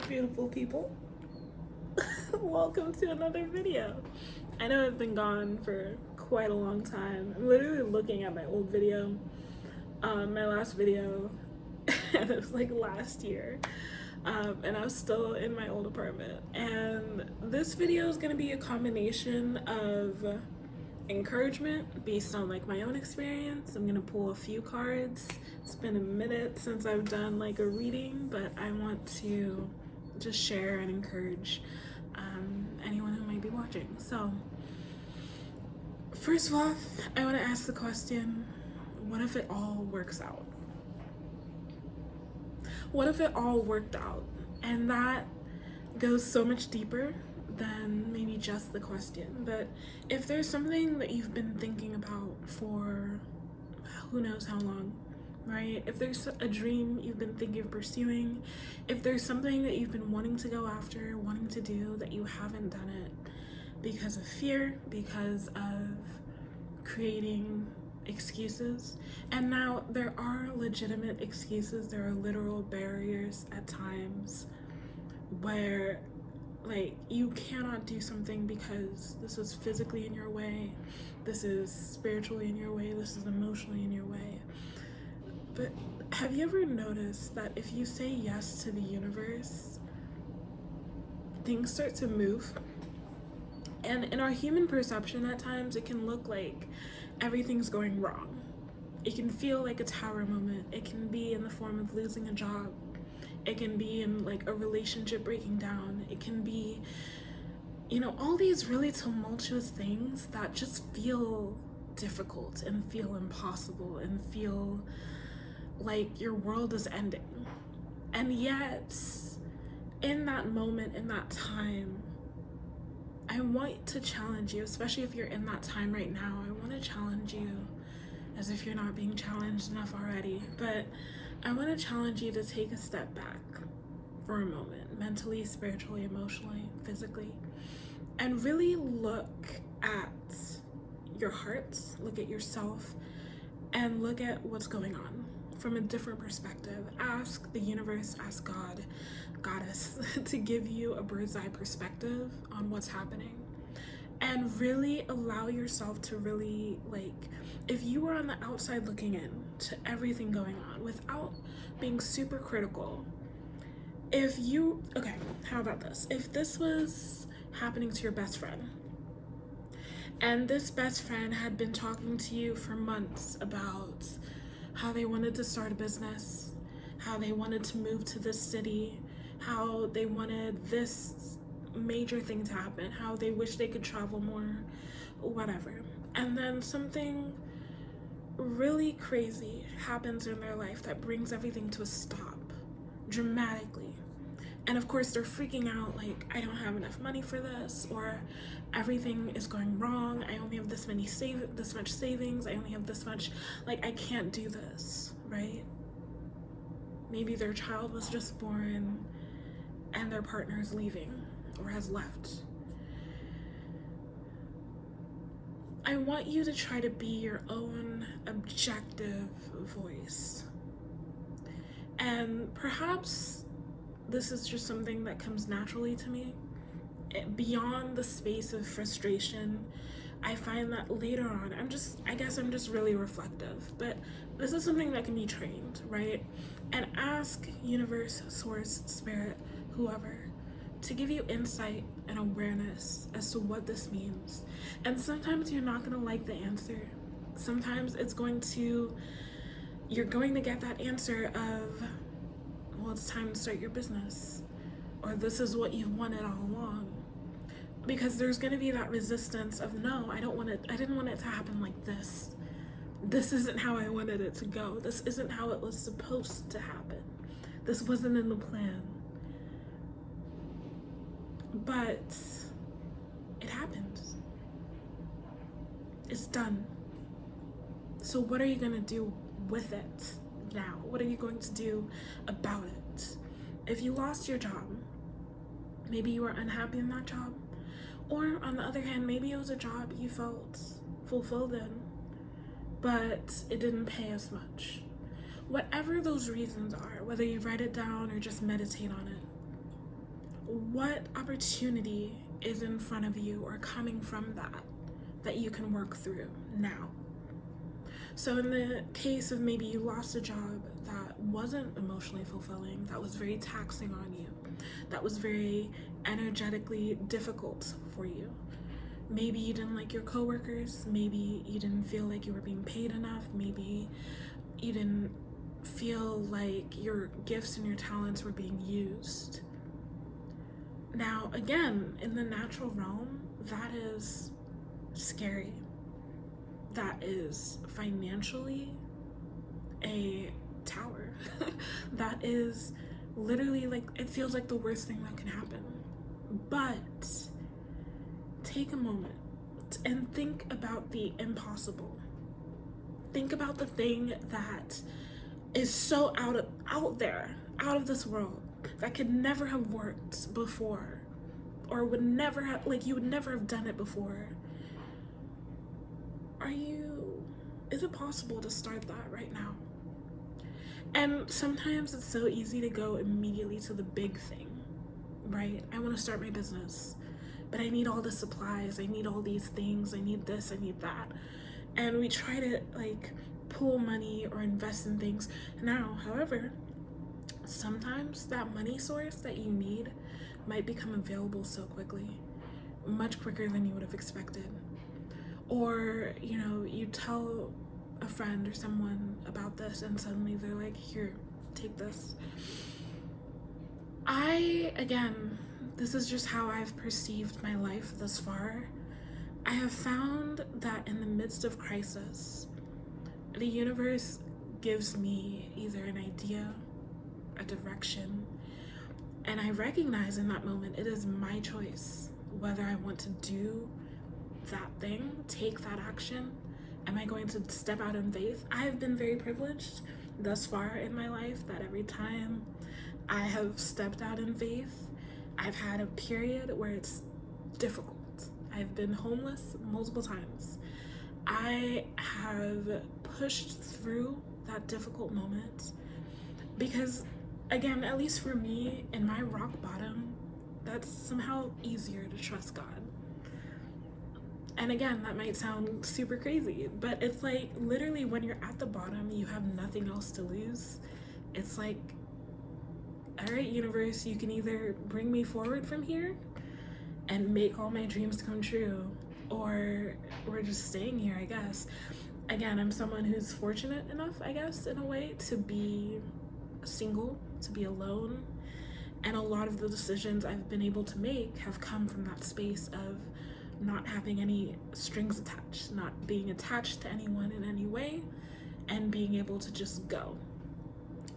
beautiful people. Welcome to another video. I know I've been gone for quite a long time. I'm literally looking at my old video, my last video, and it was like last year. And I was still in my old apartment. And this video is gonna be a combination of encouragement based on like my own experience. I'm gonna pull a few cards. It's been a minute since I've done like a reading, but I want to just share and encourage anyone who might be watching. So first of all, I want to ask the question, what if it all works out? What if it all worked out? And that goes so much deeper than maybe just the question. But if there's something that you've been thinking about for who knows how long, right? If there's a dream you've been thinking of pursuing, if there's something that you've been wanting to go after, wanting to do, that you haven't done it because of fear, because of creating excuses. And now there are legitimate excuses, there are literal barriers at times where like you cannot do something because this is physically in your way, this is spiritually in your way, this is emotionally in your way. But have you ever noticed that if you say yes to the universe, things start to move? And in our human perception at times, it can look like everything's going wrong. It can feel like a tower moment. It can be in the form of losing a job. It can be in like a relationship breaking down. It can be, you know, all these really tumultuous things that just feel difficult and feel impossible and feel like your world is ending. And yet, in that moment, in that time, I want to challenge you, especially if you're in that time right now. I want to challenge you, as if you're not being challenged enough already, but I want to challenge you to take a step back for a moment, mentally, spiritually, emotionally, physically, and really look at your heart, look at yourself, and look at what's going on from a different perspective. Ask the universe, ask God, Goddess, to give you a bird's eye perspective on what's happening. And really allow yourself to really, like, if you were on the outside looking in to everything going on without being super critical, okay, how about this? If this was happening to your best friend, and this best friend had been talking to you for months about how they wanted to start a business, how they wanted to move to this city, how they wanted this major thing to happen, how they wish they could travel more, whatever. And then something really crazy happens in their life that brings everything to a stop dramatically. And of course they're freaking out, like, I don't have enough money for this, or everything is going wrong, I only have this much savings, I only have this much, like, I can't do this, right? Maybe their child was just born and their partner is leaving or has left. I want you to try to be your own objective voice. And perhaps this is just something that comes naturally to me. Beyond the space of frustration, I find that later on, I guess I'm just really reflective, but this is something that can be trained, right? And ask universe, source, spirit, whoever, to give you insight and awareness as to what this means. And sometimes you're not gonna like the answer. Sometimes you're going to get that answer of, well, it's time to start your business, or this is what you wanted all along. Because there's gonna be that resistance of, no, I didn't want it to happen like this. This isn't how I wanted it to go. This isn't how it was supposed to happen. This wasn't in the plan. But it happened. It's done. So what are you gonna do with it now? What are you going to do about it? If you lost your job, maybe you were unhappy in that job. Or on the other hand, maybe it was a job you felt fulfilled in, but it didn't pay as much. Whatever those reasons are, whether you write it down or just meditate on it, what opportunity is in front of you or coming from that you can work through now. So in the case of maybe you lost a job that wasn't emotionally fulfilling, that was very taxing on you, that was very energetically difficult for you. Maybe you didn't like your coworkers, maybe you didn't feel like you were being paid enough, maybe you didn't feel like your gifts and your talents were being used. Now, again, in the natural realm, that is scary. That is financially a tower. That is literally like, it feels like the worst thing that can happen. But take a moment and think about the impossible. Think about the thing that is so out there, out of this world, that could never have worked before, or would never have, like, you would never have done it before. Is it possible to start that right now? And sometimes it's so easy to go immediately to the big thing, right? I want to start my business, but I need all the supplies, I need all these things, I need this, I need that. And we try to like pool money or invest in things. Now, however, sometimes that money source that you need might become available so quickly, much quicker than you would have expected. Or, you know, you tell a friend or someone about this and suddenly they're like, here, take this. Again, this is just how I've perceived my life thus far. I have found that in the midst of crisis, the universe gives me either an idea, a direction, and I recognize in that moment it is my choice whether I want to do that thing, take that action. Am I going to step out in faith? I have been very privileged thus far in my life that every time I have stepped out in faith, I've had a period where it's difficult. I've been homeless multiple times. I have pushed through that difficult moment because, again, at least for me, in my rock bottom, that's somehow easier to trust God. And again, that might sound super crazy, but it's like literally when you're at the bottom, you have nothing else to lose. It's like, all right, universe, you can either bring me forward from here and make all my dreams come true, or we're just staying here, I guess. Again, I'm someone who's fortunate enough, I guess, in a way, to be single, to be alone. And a lot of the decisions I've been able to make have come from that space of not having any strings attached, not being attached to anyone in any way, and being able to just go.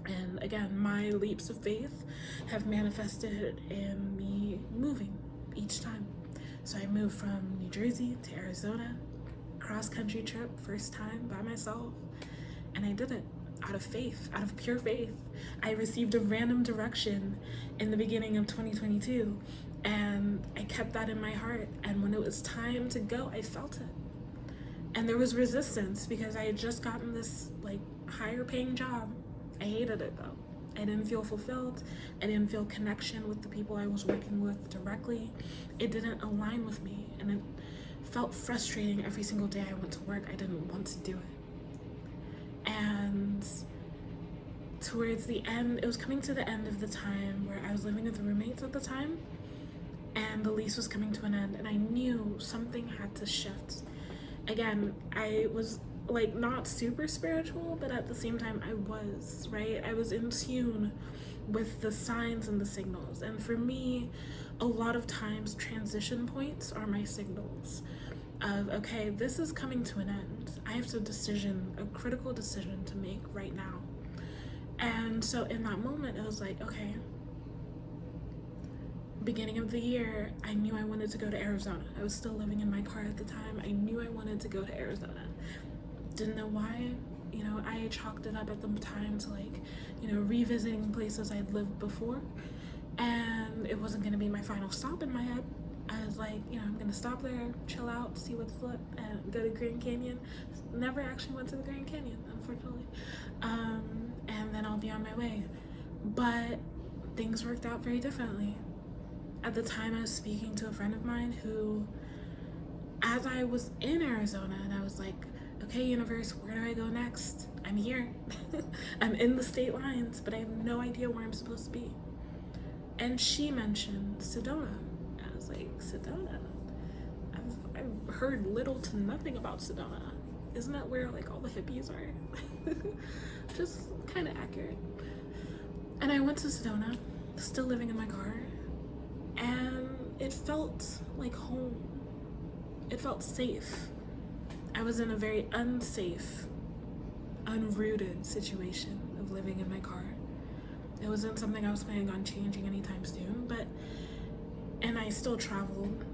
And again, my leaps of faith have manifested in me moving each time. So I moved from New Jersey to Arizona, cross-country trip, first time by myself, and I did it out of faith, out of pure faith. I received a random direction in the beginning of 2022, and I kept that in my heart, and when it was time to go, I felt it. And there was resistance because I had just gotten this like higher paying job. I hated it though. I didn't feel fulfilled. I didn't feel connection with the people I was working with directly. It didn't align with me, and it felt frustrating every single day I went to work. I didn't want to do it. And towards the end, it was coming to the end of the time where I was living with roommates at the time, and the lease was coming to an end, and I knew something had to shift. Again, I was like not super spiritual, but at the same time I was, right? I was in tune with the signs and the signals. And for me, a lot of times transition points are my signals of, okay, this is coming to an end. I have a critical decision to make right now. And so in that moment, it was like, okay, beginning of the year, I knew I wanted to go to Arizona. I was still living in my car at the time. I knew I wanted to go to Arizona. Didn't know why. You know, I chalked it up at the time to like, you know, revisiting places I'd lived before. And it wasn't gonna be my final stop in my head. I was like, you know, I'm gonna stop there, chill out, see what's what, and go to Grand Canyon. Never actually went to the Grand Canyon, unfortunately. And then I'll be on my way. But things worked out very differently. At the time, I was speaking to a friend of mine who, as I was in Arizona, and I was like, okay, universe, where do I go next? I'm here. I'm in the state lines, but I have no idea where I'm supposed to be. And she mentioned Sedona. I was like, Sedona? I've heard little to nothing about Sedona. Isn't that where like all the hippies are? Just kind of accurate. And I went to Sedona, still living in my car, and it felt like home. It felt safe. I was in a very unsafe, unrooted situation of living in my car. It wasn't something I was planning on changing anytime soon, and I still traveled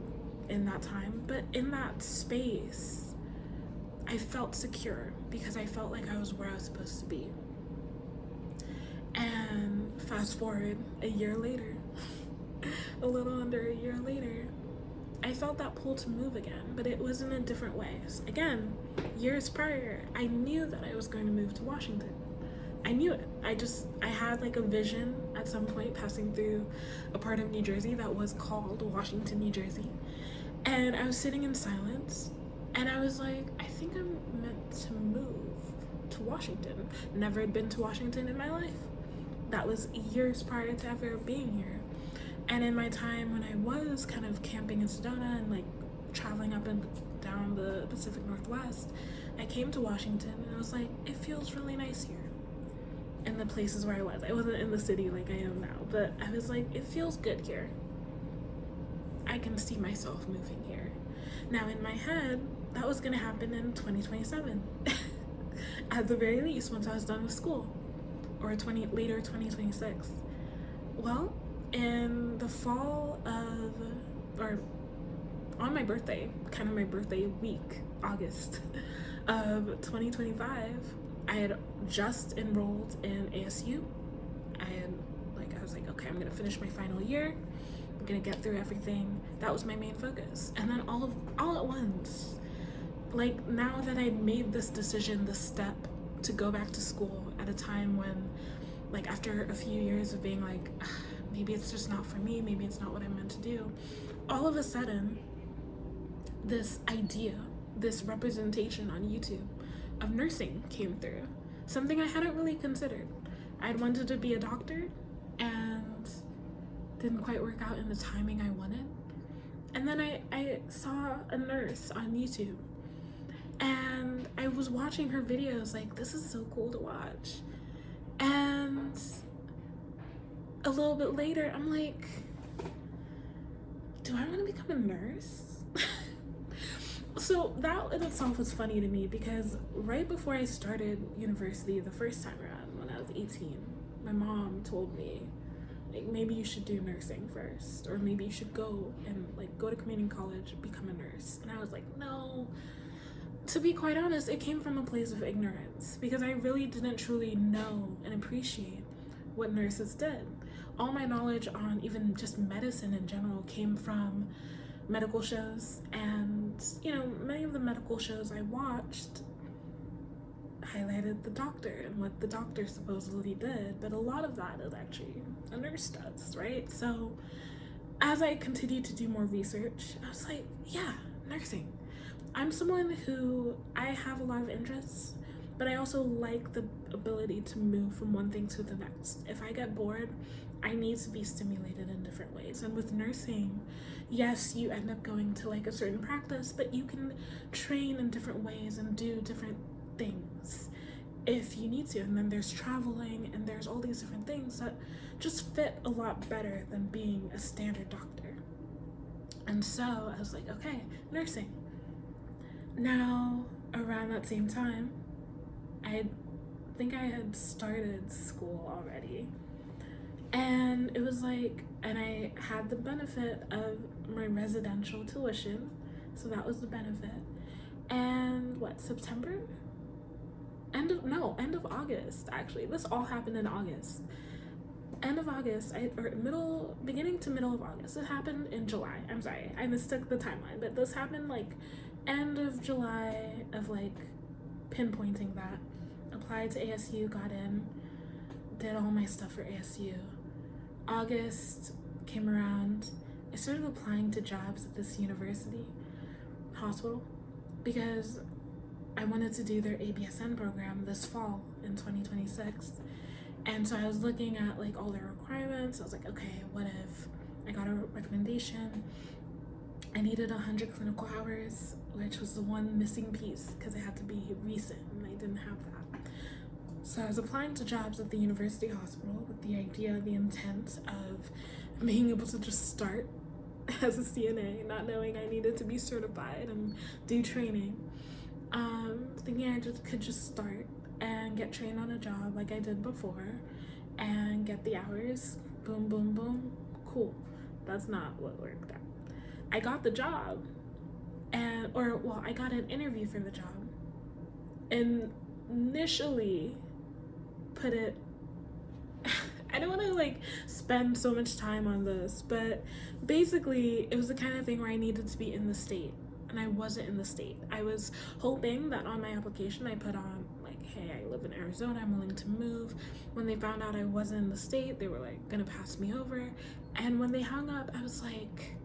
in that time, but in that space, I felt secure because I felt like I was where I was supposed to be. And fast forward a year later, a little under a year later, I felt that pull to move again, but it was in a different way. Again, years prior, I knew that I was going to move to Washington. I knew it. I had like a vision at some point passing through a part of New Jersey that was called Washington, New Jersey. And I was sitting in silence, and I was like, I think I'm meant to move to Washington. Never had been to Washington in my life. That was years prior to ever being here. And in my time when I was kind of camping in Sedona and like traveling up and down the Pacific Northwest, I came to Washington and I was like, it feels really nice here. In the places where I was. I wasn't in the city like I am now, but I was like, it feels good here. I can see myself moving here. Now in my head, that was gonna happen in 2027. At the very least, once I was done with school. Or later 2026. Well, in the fall of, or on my birthday, kind of my birthday week, August of 2025, I had just enrolled in ASU. I was like, okay, I'm gonna finish my final year. I'm gonna get through everything. That was my main focus. And then all at once, like now that I'd made this decision, this step to go back to school at a time when, like after a few years of being like, maybe it's just not for me, maybe it's not what I'm meant to do, all of a sudden, this idea, this representation on YouTube of nursing came through. Something I hadn't really considered. I'd wanted to be a doctor and didn't quite work out in the timing I wanted. And then I saw a nurse on YouTube and I was watching her videos like, this is so cool to watch. And a little bit later, I'm like, do I want to become a nurse? So that in itself was funny to me because right before I started university the first time around when I was 18, my mom told me, like, maybe you should do nursing first, or maybe you should go to community college, become a nurse. And I was like, no. To be quite honest, it came from a place of ignorance because I really didn't truly know and appreciate what nurses did. All my knowledge on even just medicine in general came from medical shows, and many of the medical shows I watched highlighted the doctor and what the doctor supposedly did, but a lot of that is actually a nurse does, right? So as I continued to do more research, I was like, yeah, nursing. I'm someone who, I have a lot of interests, but I also like the ability to move from one thing to the next. If I get bored, I need to be stimulated in different ways. And with nursing, yes, you end up going to like a certain practice, but you can train in different ways and do different things if you need to. And then there's traveling and there's all these different things that just fit a lot better than being a standard doctor. And so I was like, okay, nursing. Now, around that same time, I think I had started school already. And it was like, and I had the benefit of my residential tuition. So that was the benefit. And September? End of August, actually. This all happened in August. End of August, beginning to middle of August. It happened in July. I'm sorry, I mistook the timeline, but this happened like end of July of like pinpointing that. Applied to ASU, got in, did all my stuff for ASU. August came around I started applying to jobs at this university hospital because I wanted to do their ABSN program this fall in 2026. And so I was looking at like all their requirements. I was like, okay, what if I got a recommendation? I needed 100 clinical hours, which was the one missing piece because it had to be recent and I didn't have that. So I was applying to jobs at the university hospital with the idea, the intent of being able to just start as a CNA, not knowing I needed to be certified and do training. Thinking I could just start and get trained on a job like I did before and get the hours, boom, boom, boom, cool. That's not what worked out. I got the job I got an interview for the job and initially put it, I don't want to like spend so much time on this, but basically it was the kind of thing where I needed to be in the state and I wasn't in the state. I was hoping that on my application I put on like, hey, I live in Arizona, I'm willing to move. When they found out I wasn't in the state, they were like gonna pass me over. And when they hung up, I was like,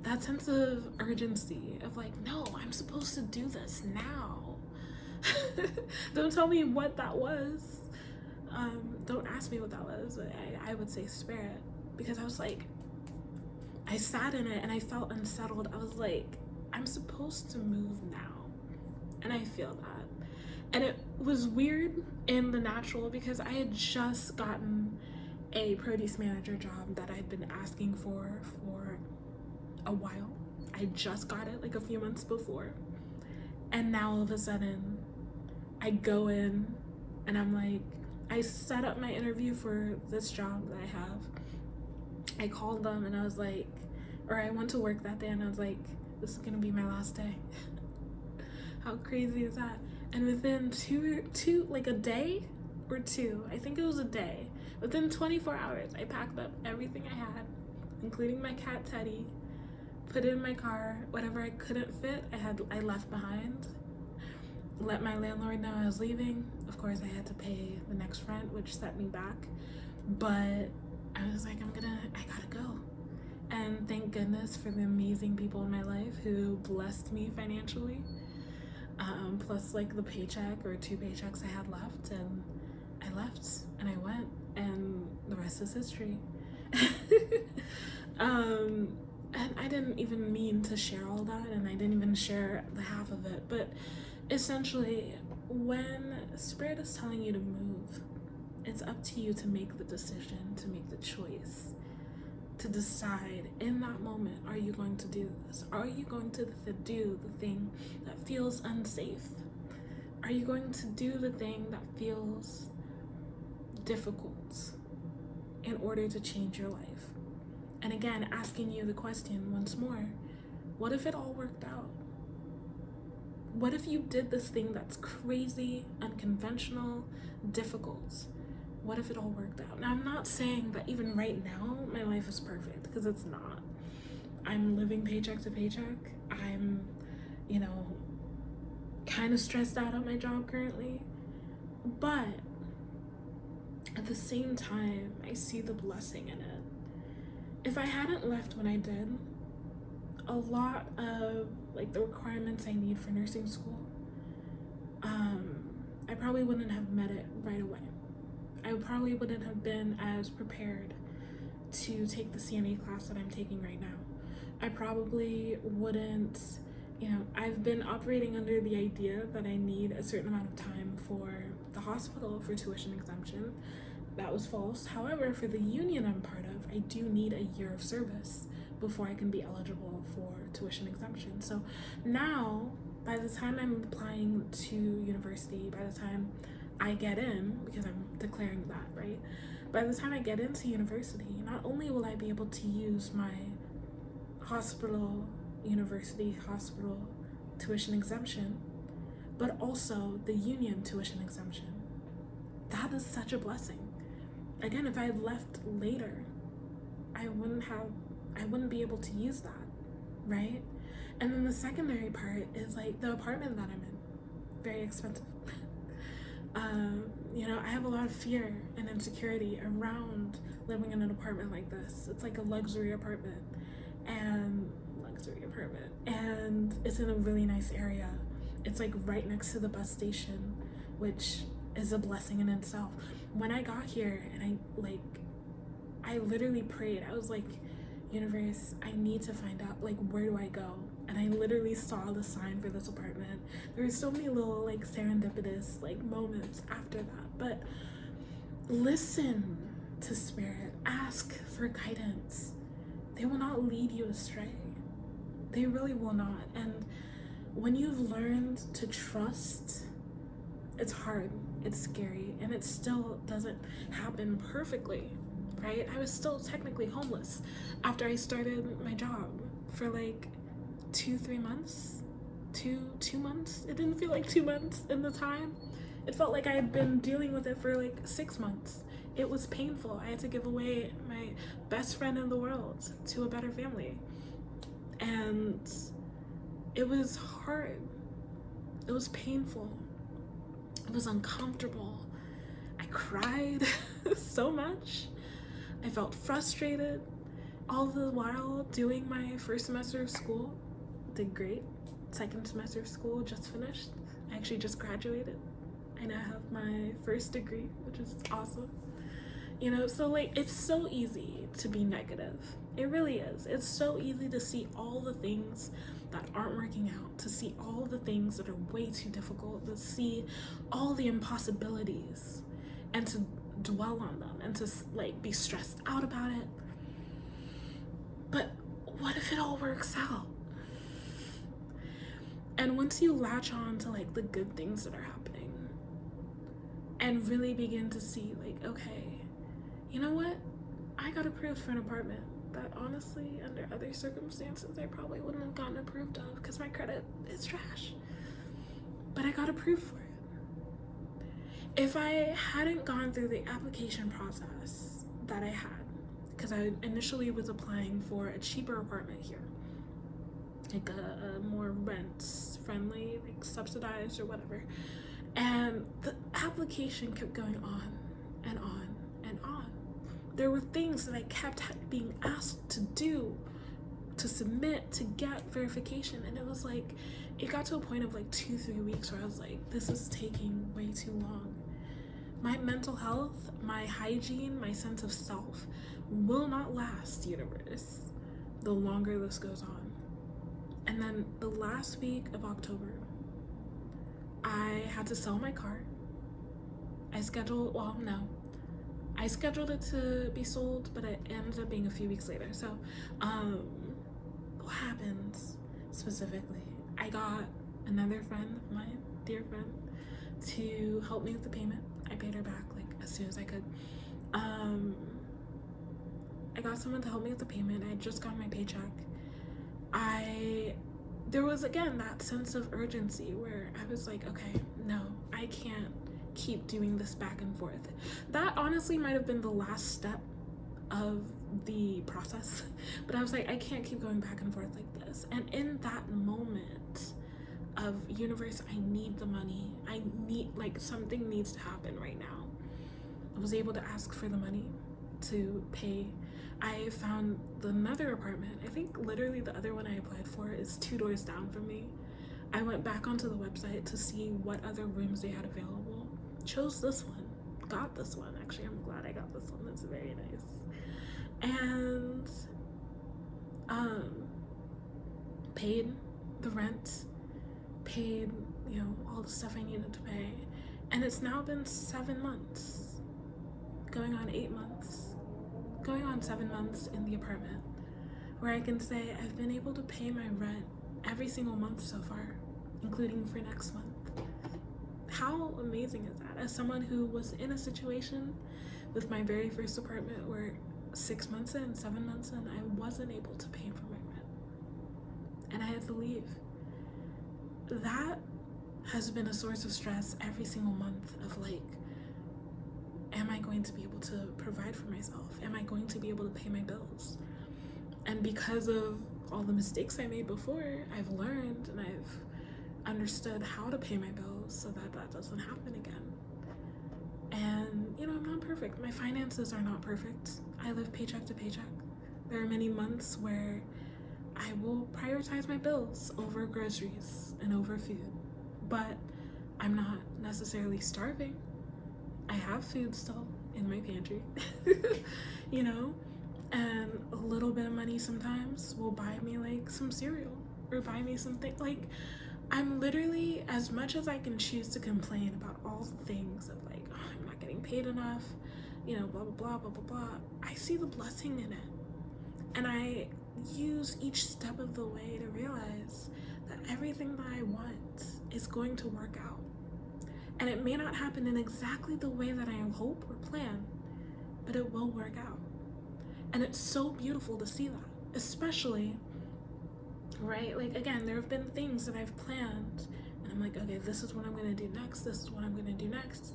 that sense of urgency of like, no, I'm supposed to do this now. Don't tell me what that was. Don't ask me what that was. I would say spirit, because I was like, I sat in it and I felt unsettled. I was like, I'm supposed to move now. And I feel that. And it was weird in the natural because I had just gotten a produce manager job that I'd been asking for a while. I just got it like a few months before. And now all of a sudden I go in and I'm like, I set up my interview for this job that I have. I called them and I was like, or I went to work that day and I was like, this is gonna be my last day. How crazy is that? And within like a day or two, I think it was a day, within 24 hours, I packed up everything I had, including my cat Teddy, put it in my car, whatever I couldn't fit, I left behind. Let my landlord know I was leaving. Of course, I had to pay the next rent, which set me back. But I was like, I gotta go. And thank goodness for the amazing people in my life who blessed me financially. Plus like the paycheck or 2 paychecks I had left, and I left and I went, and the rest is history. And I didn't even mean to share all that, and I didn't even share the half of it, but essentially, when Spirit is telling you to move, it's up to you to make the decision, to make the choice, to decide in that moment, are you going to do this? Are you going to do the thing that feels unsafe? Are you going to do the thing that feels difficult in order to change your life? And again, asking you the question once more, what if it all worked out? What if you did this thing that's crazy, unconventional, difficult? What if it all worked out? Now, I'm not saying that even right now, my life is perfect, because it's not. I'm living paycheck to paycheck. I'm, kind of stressed out at my job currently. But at the same time, I see the blessing in it. If I hadn't left when I did, a lot of the requirements I need for nursing school, I probably wouldn't have met it right away. I probably wouldn't have been as prepared to take the CNA class that I'm taking right now. I probably wouldn't, I've been operating under the idea that I need a certain amount of time for the hospital for tuition exemption. That was false. However, for the union I'm part of, I do need a year of service before I can be eligible for tuition exemption. So now, by the time I'm applying to university, by the time I get in, because I'm declaring that, right? By the time I get into university, not only will I be able to use my university hospital tuition exemption, but also the union tuition exemption. That is such a blessing. Again, if I had left later, I wouldn't be able to use that, right? And then the secondary part is the apartment that I'm in, very expensive. You know, I have a lot of fear and insecurity around living in an apartment like this. It's like a luxury apartment, and it's in a really nice area. It's like right next to the bus station, which is a blessing in itself. When I got here, and I literally prayed. I was like, universe, I need to find out, like, where do I go? And I literally saw the sign for this apartment. There were so many little, like, serendipitous, like, moments after that. But listen to Spirit. Ask for guidance. They will not lead you astray. They really will not. And when you've learned to trust, it's hard, it's scary, and it still doesn't happen perfectly, right? I was still technically homeless after I started my job for like 2-3 months. Two months. It didn't feel like 2 months in the time. It felt like I had been dealing with it for like 6 months. It was painful. I had to give away my best friend in the world to a better family. And it was hard. It was painful. It was uncomfortable. I cried so much. I felt frustrated. All the while doing my first semester of school. Did great. Second semester of school just finished. I actually just graduated. I now have my first degree, which is awesome. You know, so like, it's so easy to be negative. It really is. It's so easy to see all the things that aren't working out, to see all the things that are way too difficult, to see all the impossibilities, and to dwell on them, and to like be stressed out about it. But what if it all works out? And once you latch on to like the good things that are happening and really begin to see like, okay, you know what? I got approved for an apartment that honestly, under other circumstances, I probably wouldn't have gotten approved of because my credit is trash. But I got approved for it. If I hadn't gone through the application process that I had, because I initially was applying for a cheaper apartment here, like a more rent-friendly, like subsidized or whatever, and the application kept going on and on and on. There were things that I kept being asked to do, to submit, to get verification, and it was like, it got to a point of like 2-3 weeks where I was like, this is taking way too long. My mental health, my hygiene, my sense of self will not last, universe, the longer this goes on. And then the last week of October, I had to sell my car. I scheduled it to be sold, but it ended up being a few weeks later. So, what happens specifically? I got another friend of mine, dear friend, to help me with the payment. I paid her back like as soon as I could. I got someone to help me with the payment. I had just got my paycheck. There was again that sense of urgency where I was like, okay, no, I can't keep doing this back and forth. That honestly might have been the last step of the process, but I was like, I can't keep going back and forth like this. And in that moment of universe, I need the money. I need, like, something needs to happen right now. I was able to ask for the money to pay. I found another apartment. I think literally the other one I applied for is 2 doors down from me. I went back onto the website to see what other rooms they had available. Chose this one. Got this one. Actually, I'm glad I got this one. It's very nice. And paid the rent, paid, you know, all the stuff I needed to pay. And it's now been 7 months, going on 8 months, going on 7 months in the apartment, where I can say I've been able to pay my rent every single month so far, including for next month. How amazing is that? As someone who was in a situation with my very first apartment where 6 months in, 7 months in, I wasn't able to pay for my rent, and I had to leave. That has been a source of stress every single month of like, am I going to be able to provide for myself? Am I going to be able to pay my bills? And because of all the mistakes I made before, I've learned and I've understood how to pay my bills so that that doesn't happen again. I'm not perfect. My finances are not perfect. I live paycheck to paycheck. There are many months where I will prioritize my bills over groceries and over food. But I'm not necessarily starving. I have food still in my pantry, and a little bit of money sometimes will buy me like some cereal or buy me something. Like, I'm literally, as much as I can choose to complain about all the things of like, oh, I'm not getting paid enough, blah, blah, blah, blah, blah, blah, I see the blessing in it. And I use each step of the way to realize that everything that I want is going to work out. And it may not happen in exactly the way that I hope or plan, but it will work out. And it's so beautiful to see that, especially, right? Like, again, there have been things that I've planned, and I'm like, okay, this is what I'm gonna do next, this is what I'm gonna do next.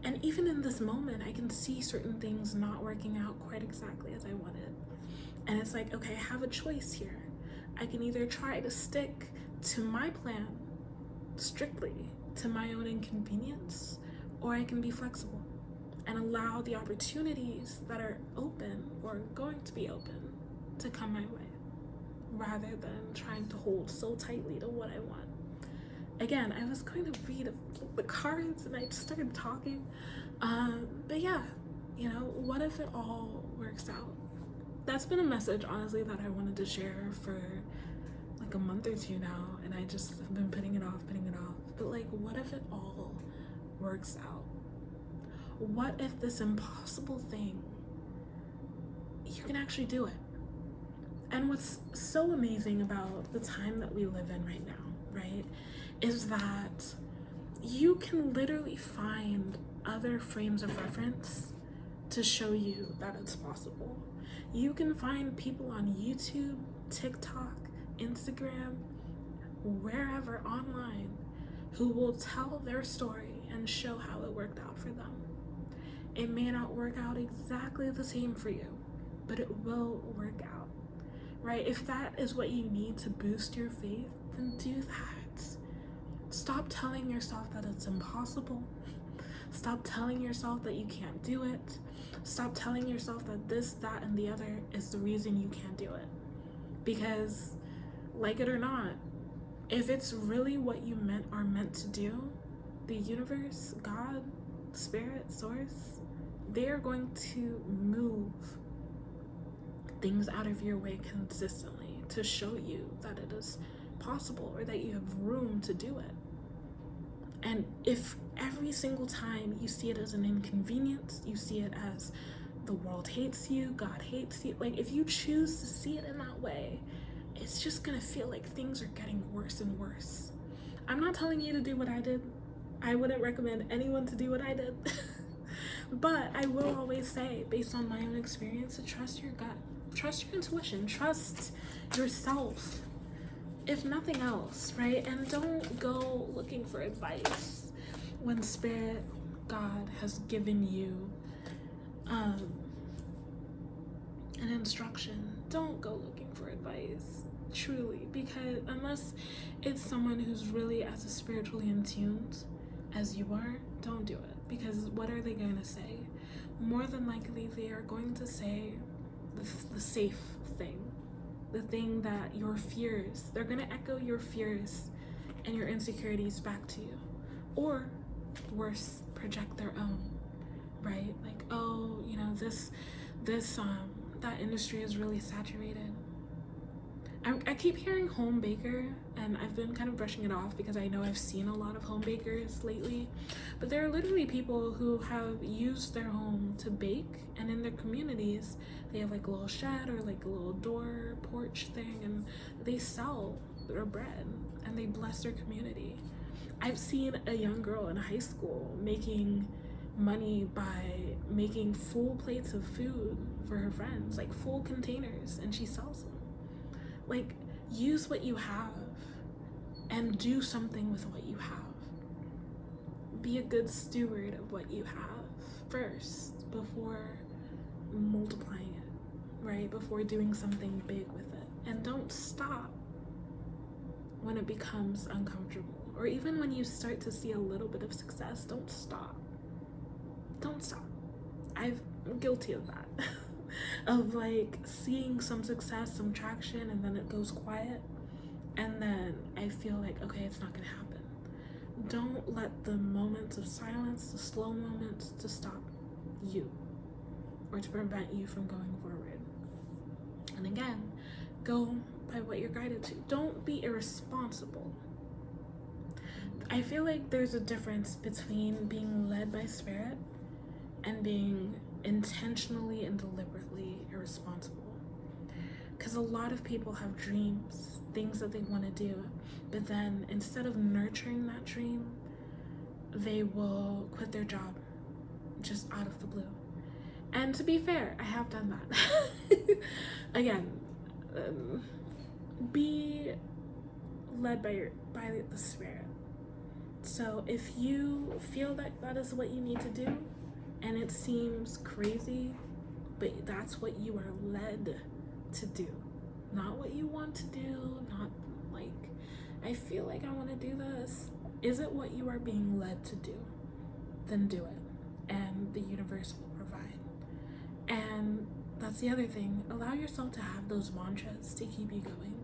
And even in this moment, I can see certain things not working out quite exactly as I wanted. And it's like, okay, I have a choice here. I can either try to stick to my plan strictly to my own inconvenience, or I can be flexible and allow the opportunities that are open or going to be open to come my way, rather than trying to hold so tightly to what I want. Again, I was going to read the cards and I just started talking. But yeah, what if it all works out? That's been a message, honestly, that I wanted to share for like a month or two now, and I just have been putting it off. But like, what if it all works out? What if this impossible thing, you can actually do it? And what's so amazing about the time that we live in right now, right, is that you can literally find other frames of reference to show you that it's possible. You can find people on YouTube, TikTok, Instagram, wherever online, who will tell their story and show how it worked out for them. It may not work out exactly the same for you, but it will work out, right? If that is what you need to boost your faith, then do that. Stop telling yourself that it's impossible. Stop telling yourself that you can't do it. Stop telling yourself that this, that, and the other is the reason you can't do it. Because, like it or not, if it's really what you are meant to do, the universe, God, spirit, source, they are going to move things out of your way consistently to show you that it is possible, or that you have room to do it. And if every single time you see it as an inconvenience, you see it as the world hates you, God hates you, like, if you choose to see it in that way, it's just gonna feel like things are getting worse and worse. I'm not telling you to do what I did. I wouldn't recommend anyone to do what I did. But I will always say, based on my own experience, to trust your gut, trust your intuition, trust yourself, if nothing else, right? And don't go looking for advice when Spirit, God, has given you an instruction. Don't go looking for advice, truly, because unless it's someone who's really as spiritually in tune as you are, don't do it. Because what are they going to say? More than likely, they are going to say the safe thing, the thing that your fears, they're going to echo your fears and your insecurities back to you. Or worse, project their own, right? Like, oh, that industry is really saturated. I keep hearing home baker, and I've been kind of brushing it off because I know I've seen a lot of home bakers lately, but there are literally people who have used their home to bake, and in their communities they have like a little shed or like a little door porch thing, and they sell their bread and they bless their community. I've seen a young girl in high school making money by making full plates of food for her friends, like full containers, and she sells them. Like, use what you have and do something with what you have. Be a good steward of what you have first before multiplying it, right? Before doing something big with it. And don't stop when it becomes uncomfortable, or even when you start to see a little bit of success. Don't stop. Don't stop. I'm guilty of that. Of like seeing some success, some traction, and then it goes quiet. And then I feel like, okay, it's not gonna happen. Don't let the moments of silence, the slow moments, to stop you or to prevent you from going forward. And again, go by what you're guided to. Don't be irresponsible. I feel like there's a difference between being led by spirit and being intentionally and deliberately irresponsible. Because a lot of people have dreams, things that they want to do, but then instead of nurturing that dream, they will quit their job just out of the blue. And to be fair, I have done that. Again, be led by the spirit. So if you feel that that is what you need to do, and it seems crazy, but that's what you are led to do, not what you want to do, not like, I feel like I want to do this. Is it what you are being led to do? Then do it, and the universe will provide. And that's the other thing. Allow yourself to have those mantras to keep you going.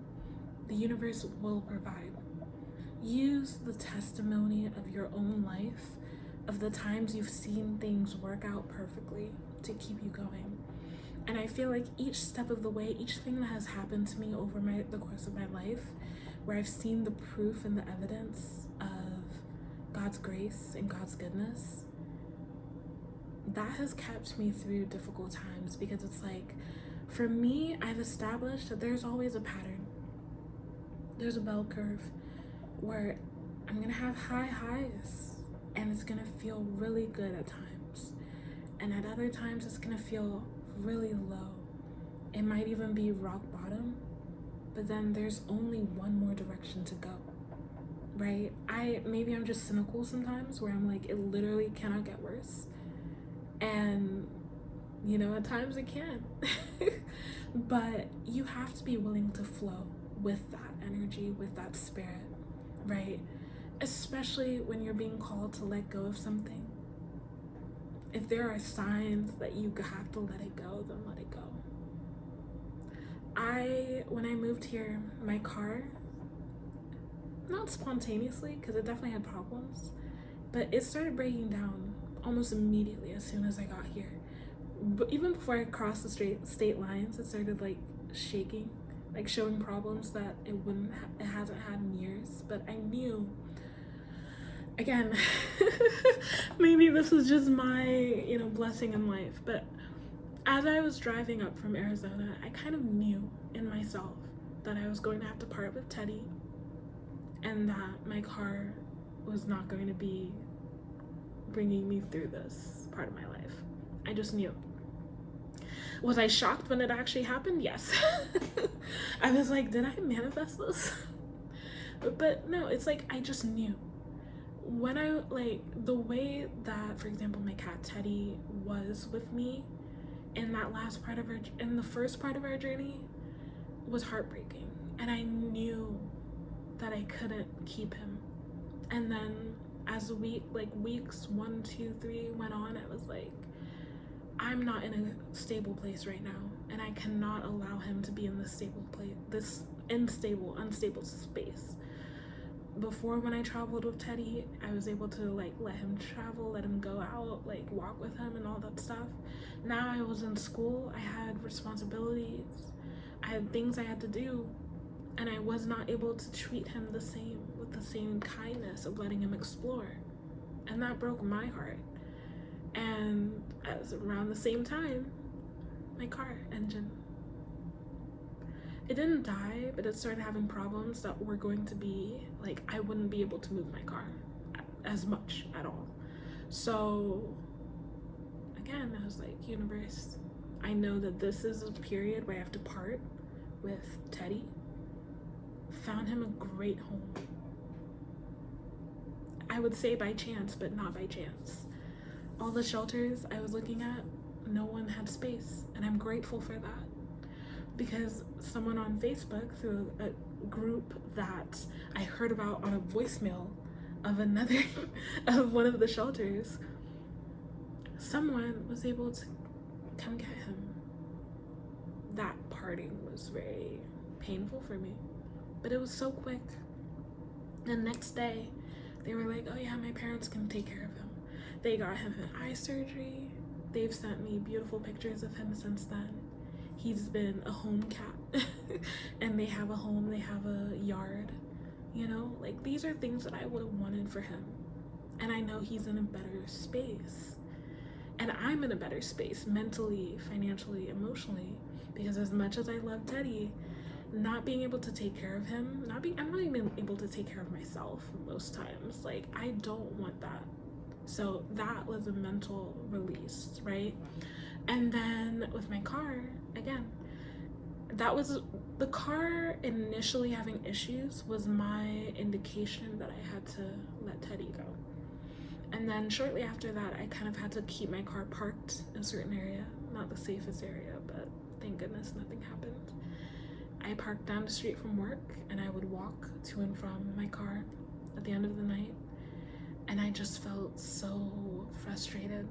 The universe will provide. Use the testimony of your own life, of the times you've seen things work out perfectly, to keep you going. And I feel like each step of the way, each thing that has happened to me over the course of my life, where I've seen the proof and the evidence of God's grace and God's goodness, that has kept me through difficult times. Because it's like, for me, I've established that there's always a pattern. There's a bell curve where I'm gonna have high highs, and it's gonna feel really good at times, and at other times it's gonna feel really low. It might even be rock bottom, but then there's only one more direction to go, right? Maybe I'm just cynical sometimes, where I'm like, it literally cannot get worse. And you know, at times it can. But you have to be willing to flow with that energy, with that spirit, right? Especially when you're being called to let go of something. If there are signs that you have to let it go, then let it go. When I moved here, my car, not spontaneously, because it definitely had problems, but it started breaking down almost immediately as soon as I got here. But even before I crossed the state lines, it started like shaking, like showing problems that it hasn't had in years. But I knew, again, maybe this is just my, blessing in life, but as I was driving up from Arizona, I kind of knew in myself that I was going to have to part with Teddy, and that my car was not going to be bringing me through this part of my life. I just knew. Was I shocked when it actually happened? Yes. I was like, did I manifest this? But no, it's like, I just knew. When I, the way that, for example, my cat Teddy was with me in that in the first part of our journey, was heartbreaking. And I knew that I couldn't keep him. And then as weeks 1, 2, 3 went on, I was like, I'm not in a stable place right now, and I cannot allow him to be in this unstable space. Before, when I traveled with Teddy, I was able to let him travel, let him go out, walk with him and all that stuff. Now I was in school, I had responsibilities, I had things I had to do, and I was not able to treat him with the same kindness of letting him explore. And that broke my heart. And around the same time, my car engine, it didn't die, but it started having problems that were going to be I wouldn't be able to move my car as much at all. So again, I was like, universe, I know that this is a period where I have to part with Teddy. Found him a great home. I would say by chance, but not by chance. All the shelters I was looking at, no one had space, and I'm grateful for that. Because someone on Facebook, through a group that I heard about on a voicemail of of one of the shelters, someone was able to come get him. That parting was very painful for me, but it was so quick. The next day, they were like, oh yeah, my parents can take care of him. They got him an eye surgery. They've sent me beautiful pictures of him since then. He's been a home cat. And they have a home, they have a yard. You know, like, these are things that I would have wanted for him. And I know he's in a better space. And I'm in a better space, mentally, financially, emotionally. Because as much as I love Teddy, not being able to take care of him, I'm not even able to take care of myself most times. Like, I don't want that. So that was a mental release, right? And then with my car, again, that was the car initially having issues was my indication that I had to let Teddy go. And then shortly after that, I kind of had to keep my car parked in a certain area, not the safest area, but thank goodness nothing happened. I parked down the street from work and I would walk to and from my car at the end of the night. And I just felt so frustrated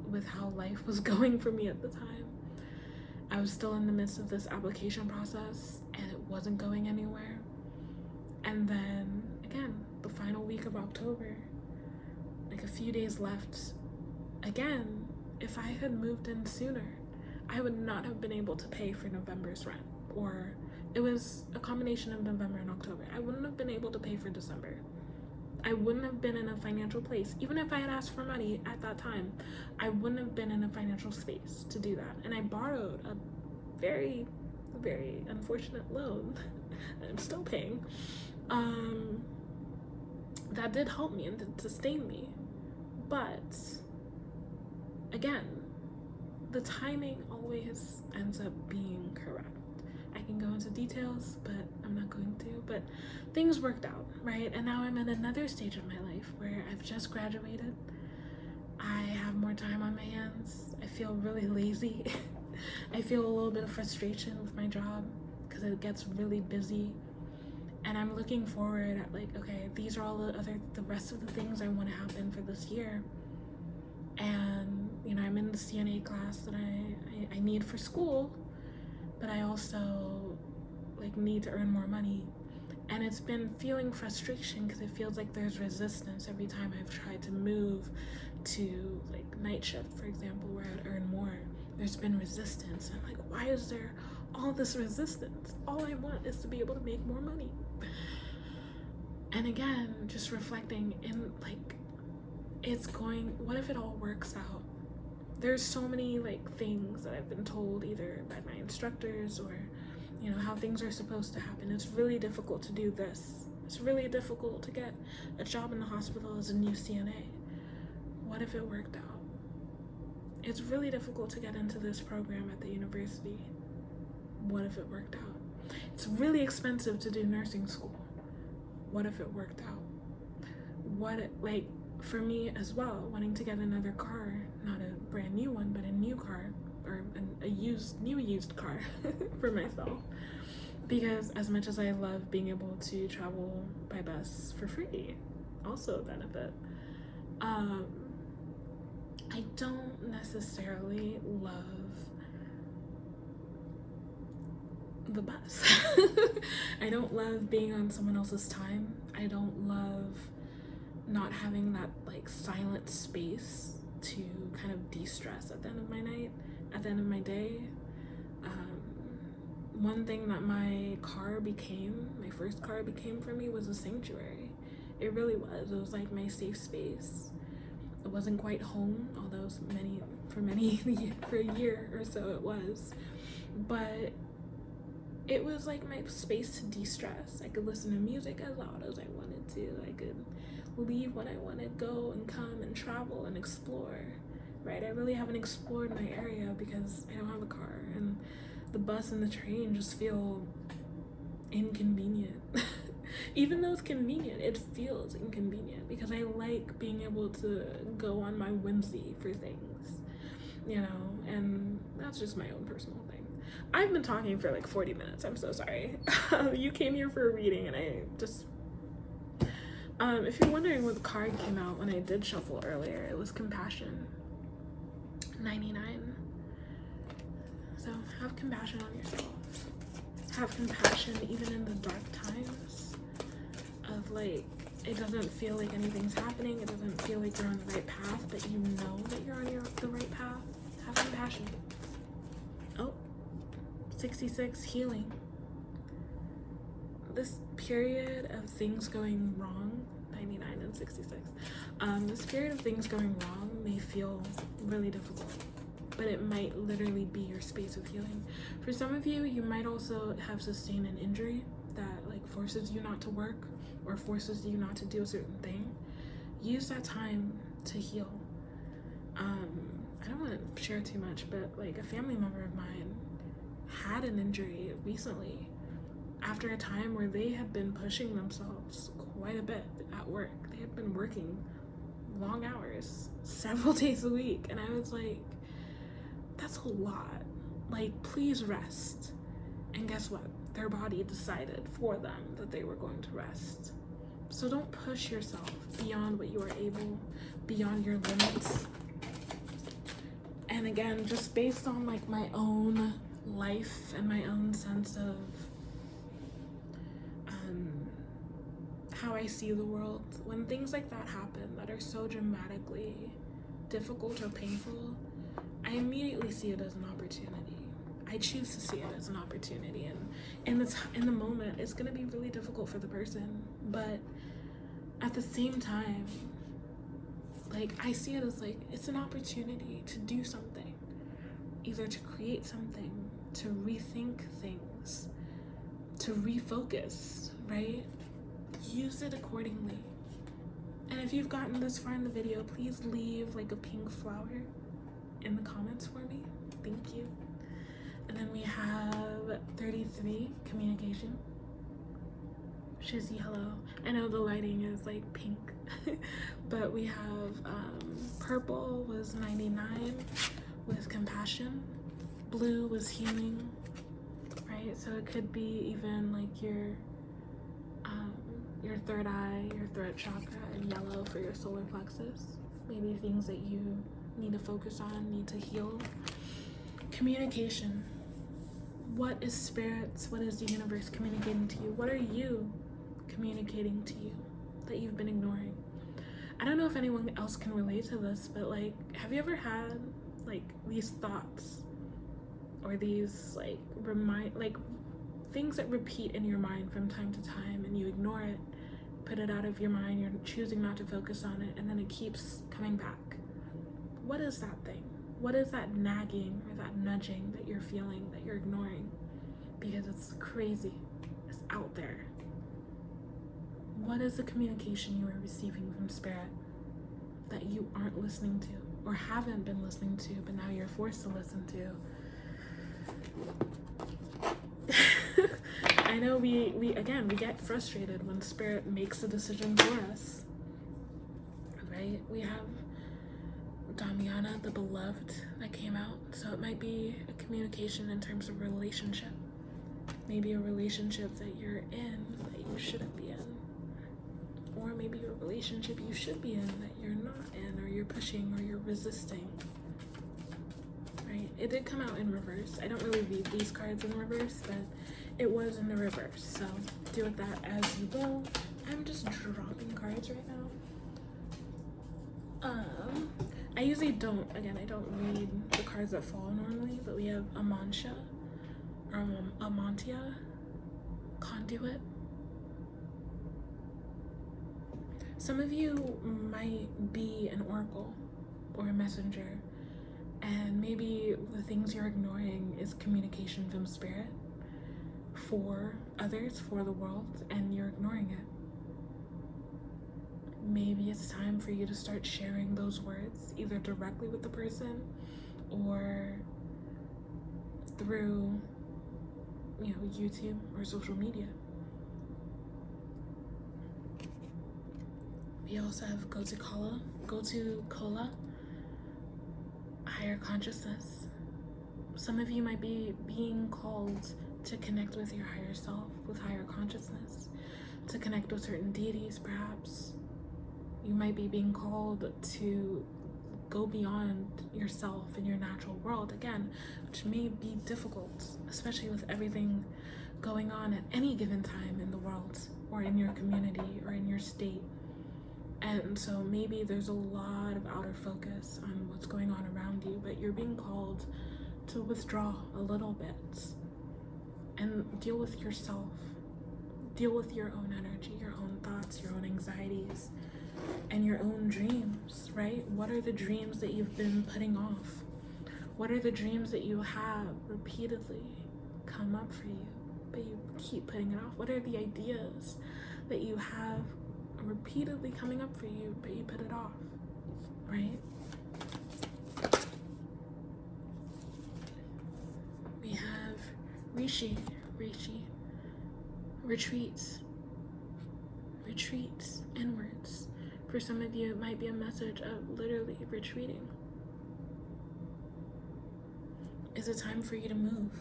with how life was going for me at the time. I was still in the midst of this application process and it wasn't going anywhere. And then again, the final week of October, like a few days left, again, if I had moved in sooner, I would not have been able to pay for November's rent. Or it was a combination of November and October. I wouldn't have been able to pay for December. I wouldn't have been in a financial place. Even if I had asked for money at that time, I wouldn't have been in a financial space to do that. And I borrowed a very, very unfortunate loan that I'm still paying. That did help me and did sustain me. But again, the timing always ends up being correct. I can go into details, but I'm not going to. But things worked out, right? And now I'm in another stage of my life where I've just graduated. I have more time on my hands. I feel really lazy. I feel a little bit of frustration with my job because it gets really busy. And I'm looking forward at like, okay, these are all the rest of the things I want to happen for this year. And, you know, I'm in the CNA class that I need for school, but I also like need to earn more money. And it's been feeling frustration because it feels like there's resistance every time I've tried to move to like night shift, for example, where I'd earn more. There's been resistance. And I'm like, why is there all this resistance? All I want is to be able to make more money. And again, just reflecting in like, what if it all works out? There's so many like things that I've been told either by my instructors or, you know, how things are supposed to happen. It's really difficult to do this. It's really difficult to get a job in the hospital as a new CNA. What if it worked out? It's really difficult to get into this program at the university. What if it worked out? It's really expensive to do nursing school. What if it worked out? For me as well, wanting to get another car, not a brand new one, but a new car, or a used car for myself. Because as much as I love being able to travel by bus for free, also a benefit, I don't necessarily love the bus. I don't love being on someone else's time. I don't love not having that like silent space to kind of de-stress at the end of my night, at the end of my day. One thing that my first car became for me was a sanctuary. It really was. It was like my safe space. It wasn't quite home, although for a year or so it was. But it was like my space to de-stress. I could listen to music as loud as I wanted to. I could leave when I wanted, go and come and travel and explore, right? I really haven't explored my area because I don't have a car, and the bus and the train just feel inconvenient. Even though it's convenient, it feels inconvenient because I like being able to go on my whimsy for things, you know, and that's just my own personal thing. I've been talking for like 40 minutes. I'm so sorry. You came here for a reading and I just... if you're wondering what card came out when I did shuffle earlier, it was compassion. 99. So have compassion on yourself. Have compassion even in the dark times of like, it doesn't feel like anything's happening. It doesn't feel like you're on the right path, but you know that you're on the right path. Have compassion. Oh, 66, healing. This period of things going wrong, 99 and 66, this period of things going wrong may feel really difficult, but it might literally be your space of healing. For some of you, you might also have sustained an injury that like forces you not to work or forces you not to do a certain thing. Use that time to heal. I don't want to share too much, but like a family member of mine had an injury recently after a time where they had been pushing themselves quite a bit at work. They had been working long hours, several days a week, and I was like, that's a lot. Like, please rest. And guess what? Their body decided for them that they were going to rest. So don't push yourself beyond what you are able, beyond your limits. And again, just based on like my own life and my own sense of how I see the world, when things like that happen that are so dramatically difficult or painful, I immediately see it as an opportunity. I choose to see it as an opportunity, and in the moment, it's gonna be really difficult for the person, but at the same time, like I see it as like it's an opportunity to do something, either to create something, to rethink things, to refocus, right? Use it accordingly. And if you've gotten this far in the video, please leave like a pink flower in the comments for me. Thank you. And then we have 33, communication. Shizzy, hello. I know the lighting is like pink, but we have purple was 99 with compassion. Blue was healing, right? So it could be even like your third eye, your throat chakra, and yellow for your solar plexus. Maybe things that you need to focus on, need to heal. Communication. What is spirits? What is the universe communicating to you? What are you communicating to you that you've been ignoring? I don't know if anyone else can relate to this, but like, have you ever had like these thoughts or these like things that repeat in your mind from time to time, and you ignore it, put it out of your mind, you're choosing not to focus on it, and then it keeps coming back? What is that thing? What is that nagging or that nudging that you're feeling that you're ignoring? Because it's crazy. It's out there. What is the communication you are receiving from spirit that you aren't listening to or haven't been listening to, but now you're forced to listen to? I know we get frustrated when spirit makes a decision for us, right? We have Damiana, the Beloved, that came out. So it might be a communication in terms of relationship. Maybe a relationship that you're in that you shouldn't be in. Or maybe a relationship you should be in that you're not in, or you're pushing, or you're resisting. Right? It did come out in reverse. I don't really read these cards in reverse, but it was in the reverse. So do with that as you will. I'm just dropping cards right now. I usually don't read the cards that fall normally, but we have Amantia, or Amantia, Conduit. Some of you might be an oracle or a messenger, and maybe the things you're ignoring is communication from spirit for others, for the world, and you're ignoring it. Maybe it's time for you to start sharing those words either directly with the person or through, YouTube or social media. We also have go to Kola, higher consciousness. Some of you might be being called to connect with your higher self, with higher consciousness, to connect with certain deities perhaps. You might be being called to go beyond yourself and your natural world again, which may be difficult, especially with everything going on at any given time in the world or in your community or in your state. And so maybe there's a lot of outer focus on what's going on around you, but you're being called to withdraw a little bit and deal with yourself. Deal with your own energy, your own thoughts, your own anxieties, and your own dreams, right? What are the dreams that you've been putting off? What are the dreams that you have repeatedly come up for you, but you keep putting it off? What are the ideas that you have repeatedly coming up for you, but you put it off, right? We have Rishi, retreats inwards. For some of you, it might be a message of literally retreating. Is it time for you to move?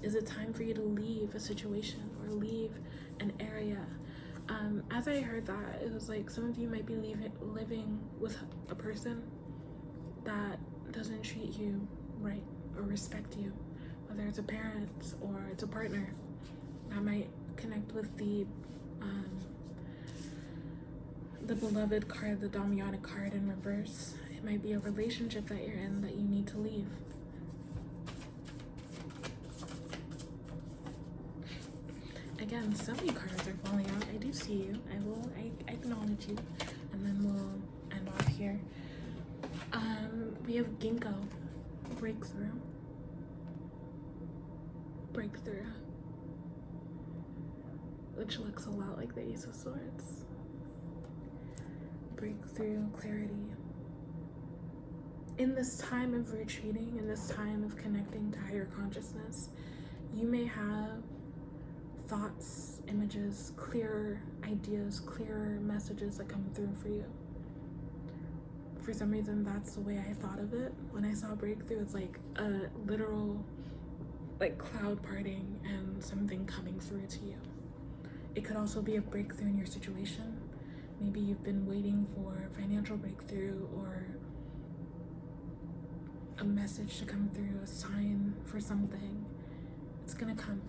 Is it time for you to leave a situation or leave an area? As I heard that, it was like some of you might be living with a person that doesn't treat you right or respect you, whether it's a parent or it's a partner. That might connect with the beloved card, the Damianic card in reverse. It might be a relationship that you're in that you need to leave. Again, so many cards are falling out. I do see you. I acknowledge you. And then we'll end off here. We have Ginkgo. Breakthrough. Which looks a lot like the Ace of Swords. Breakthrough, clarity. In this time of retreating, in this time of connecting to higher consciousness, you may have thoughts, images, clearer ideas, clearer messages that come through for you. For some reason, that's the way I thought of it. When I saw breakthrough, it's like a literal cloud parting and something coming through to you. It could also be a breakthrough in your situation. Maybe you've been waiting for financial breakthrough or a message to come through, a sign for something. It's gonna come.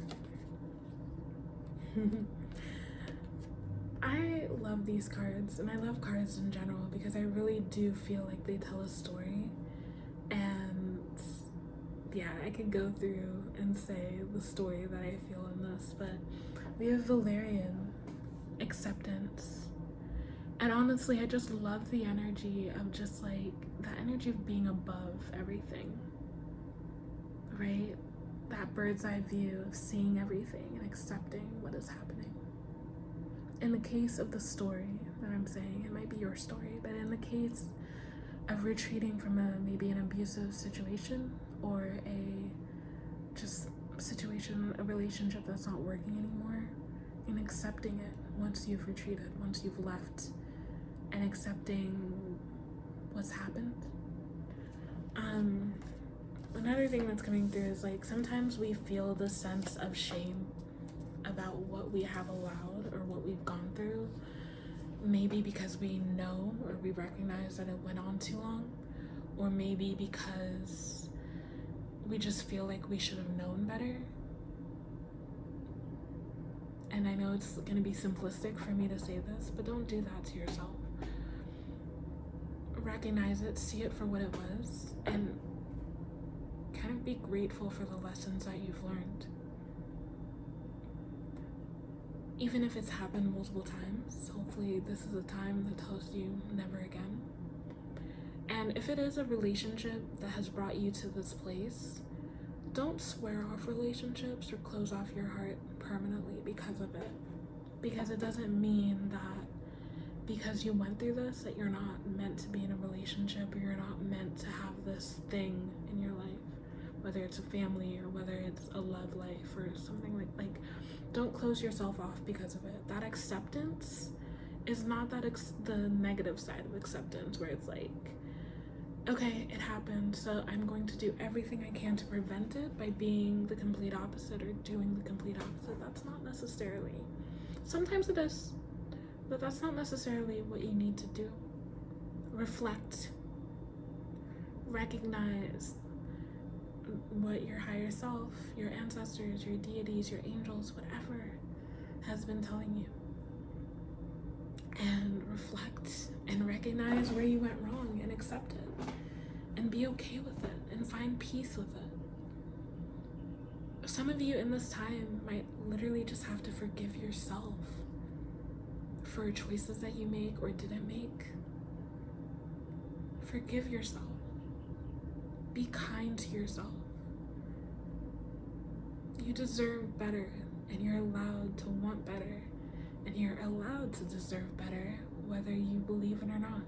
I love these cards, and I love cards in general because I really do feel like they tell a story. And yeah, I could go through and say the story that I feel in this, but we have Valerian, acceptance. And honestly, I just love the energy of just like the energy of being above everything, right? That bird's eye view of seeing everything and accepting what is happening. In the case of the story that I'm saying, it might be your story, but in the case of retreating from maybe an abusive situation or a relationship that's not working anymore, and accepting it once you've retreated, once you've left, and accepting what's happened. Another thing that's coming through is like sometimes we feel the sense of shame about what we have allowed or what we've gone through, maybe because we know or we recognize that it went on too long, or maybe because we just feel like we should have known better. And I know it's gonna be simplistic for me to say this, but don't do that to yourself. Recognize it, see it for what it was, and kind of be grateful for the lessons that you've learned. Even if it's happened multiple times, hopefully this is a time that tells you never again. And if it is a relationship that has brought you to this place, don't swear off relationships or close off your heart permanently because of it. Because it doesn't mean that because you went through this that you're not meant to be in a relationship or you're not meant to have this thing in your life. Whether it's a family or whether it's a love life or something like don't close yourself off because of it. That acceptance is not the negative side of acceptance where it's like, okay, it happened, so I'm going to do everything I can to prevent it by being the complete opposite or doing the complete opposite. That's not necessarily. Sometimes it is, but that's not necessarily what you need to do. Reflect. recognize what your higher self, your ancestors, your deities, your angels, whatever has been telling you. And reflect and recognize where you went wrong and accept it. And be okay with it and find peace with it. Some of you in this time might literally just have to forgive yourself for choices that you make or didn't make. Forgive yourself. Be kind to yourself. You deserve better, and you're allowed to want better, and you're allowed to deserve better, whether you believe it or not.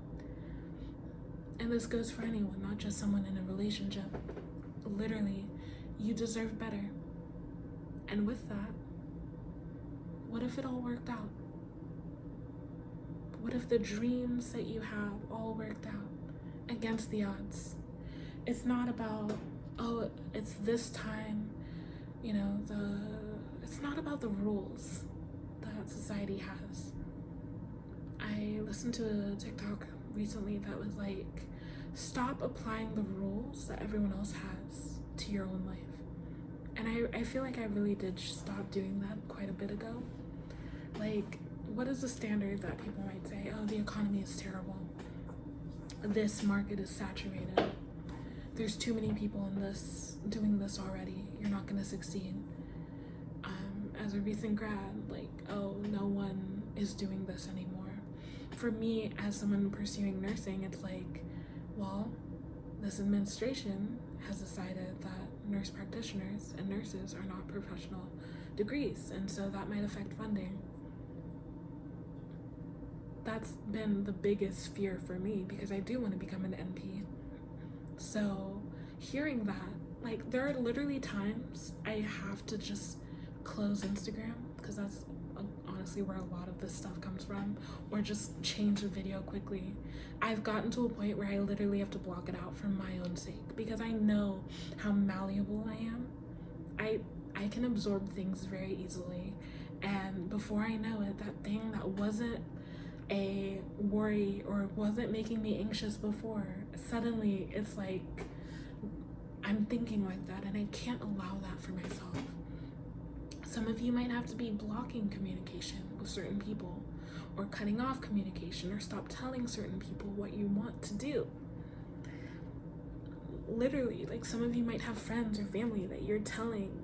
And this goes for anyone, not just someone in a relationship. Literally, you deserve better. And with that, what if it all worked out? What if the dreams that you have all worked out against the odds? It's not about, oh, it's this time, you know, it's not about the rules that society has. I listened to a TikTok recently that was like, stop applying the rules that everyone else has to your own life. And I feel like I really did stop doing that quite a bit ago. Like, what is the standard that people might say? Oh, the economy is terrible. This market is saturated. There's too many people in this doing this already. You're not gonna succeed. As a recent grad, like, oh, no one is doing this anymore. For me, as someone pursuing nursing, it's like, well, this administration has decided that nurse practitioners and nurses are not professional degrees, and so that might affect funding. That's been the biggest fear for me because I do want to become an NP. So hearing that, like, there are literally times I have to just close Instagram because that's honestly where a lot of this stuff comes from, or just change the video quickly. I've gotten to a point where I literally have to block it out for my own sake because I know how malleable I am. I can absorb things very easily, and before I know it, that thing that wasn't a worry or wasn't making me anxious before, suddenly it's like I'm thinking like that, and I can't allow that for myself. Some of you might have to be blocking communication with certain people, or cutting off communication, or stop telling certain people what you want to do. Literally, like, some of you might have friends or family that you're telling,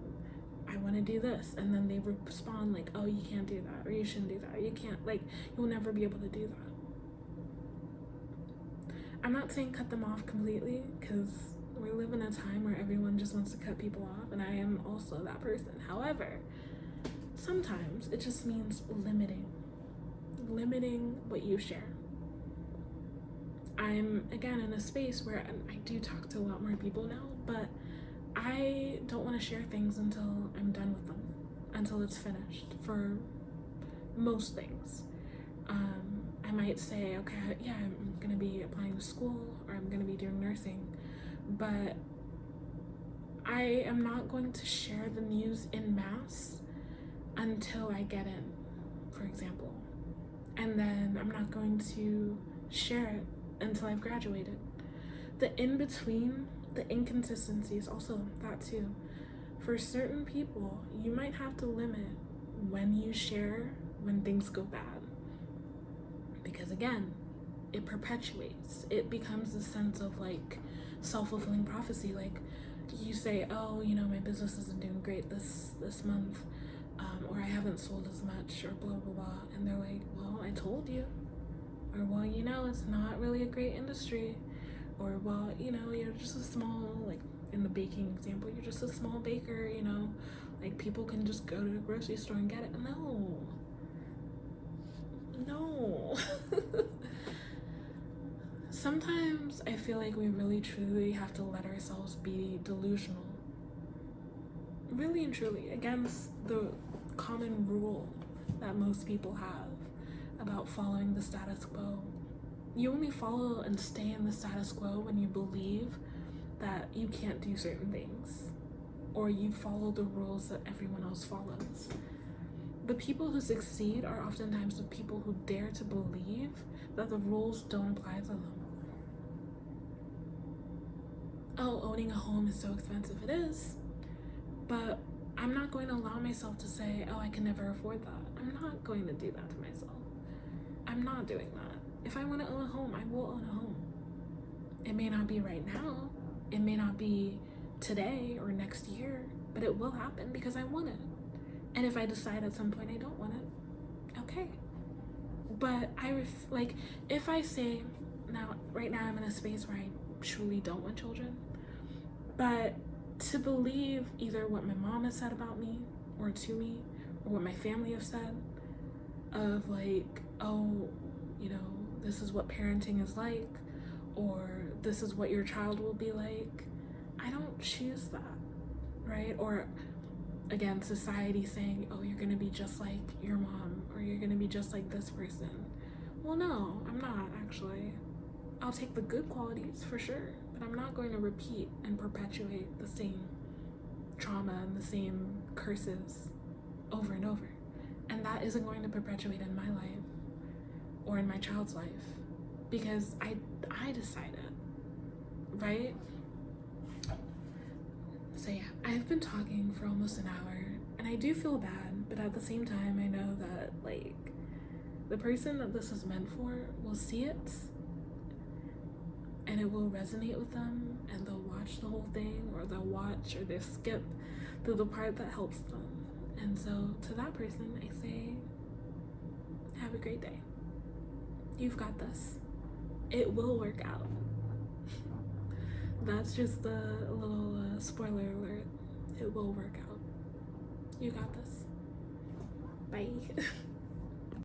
I want to do this, and then they respond like, oh, you can't do that, or you shouldn't do that, or you can't, like, you'll never be able to do that. I'm not saying cut them off completely, because we live in a time where everyone just wants to cut people off, and I am also that person. However, sometimes it just means limiting what you share. I'm, again, in a space where I do talk to a lot more people now, but I don't want to share things until I'm done with them, until it's finished, for most things. I might say, okay, yeah, I'm going to be applying to school, or I'm going to be doing nursing, but I am not going to share the news in mass until I get in, for example. And then I'm not going to share it until I've graduated. The in-between, the inconsistencies, also that too. For certain people, you might have to limit when you share when things go bad. Because again, it perpetuates. It becomes a sense of like self-fulfilling prophecy. Like, you say, oh, you know, my business isn't doing great this month, or I haven't sold as much, or blah blah blah, and they're like, well, I told you, or well, you know, it's not really a great industry, or well, you know, you're just a small, like in the baking example, you're just a small baker, you know, like people can just go to the grocery store and get it. No. Sometimes I feel like we really truly have to let ourselves be delusional, really and truly, against the common rule that most people have about following the status quo. You only follow and stay in the status quo when you believe that you can't do certain things, or you follow the rules that everyone else follows. The people who succeed are oftentimes the people who dare to believe that the rules don't apply to them. oh, owning a home is so expensive. It is. But I'm not going to allow myself to say, oh, I can never afford that. I'm not going to do that to myself. I'm not doing that. If I want to own a home, I will own a home. It may not be right now. It may not be today or next year, but it will happen because I want it. And if I decide at some point I don't want it, okay. But if I say, right now I'm in a space where I truly don't want children, but to believe either what my mom has said about me or to me, or what my family have said, of like, oh, you know, this is what parenting is like, or this is what your child will be like, I don't choose that, right? Or again, society saying, oh, you're gonna be just like your mom, or you're gonna be just like this person. Well, no, I'm not actually. I'll take the good qualities for sure, but I'm not going to repeat and perpetuate the same trauma and the same curses over and over. And that isn't going to perpetuate in my life or in my child's life, because I decided, right? So yeah, I've been talking for almost an hour, and I do feel bad, but at the same time, I know that like the person that this is meant for will see it, and it will resonate with them, and they'll watch the whole thing, or they'll skip to the part that helps them. And so to that person, I say, have a great day. You've got this. It will work out. That's just a little spoiler alert. It will work out. You got this. Bye.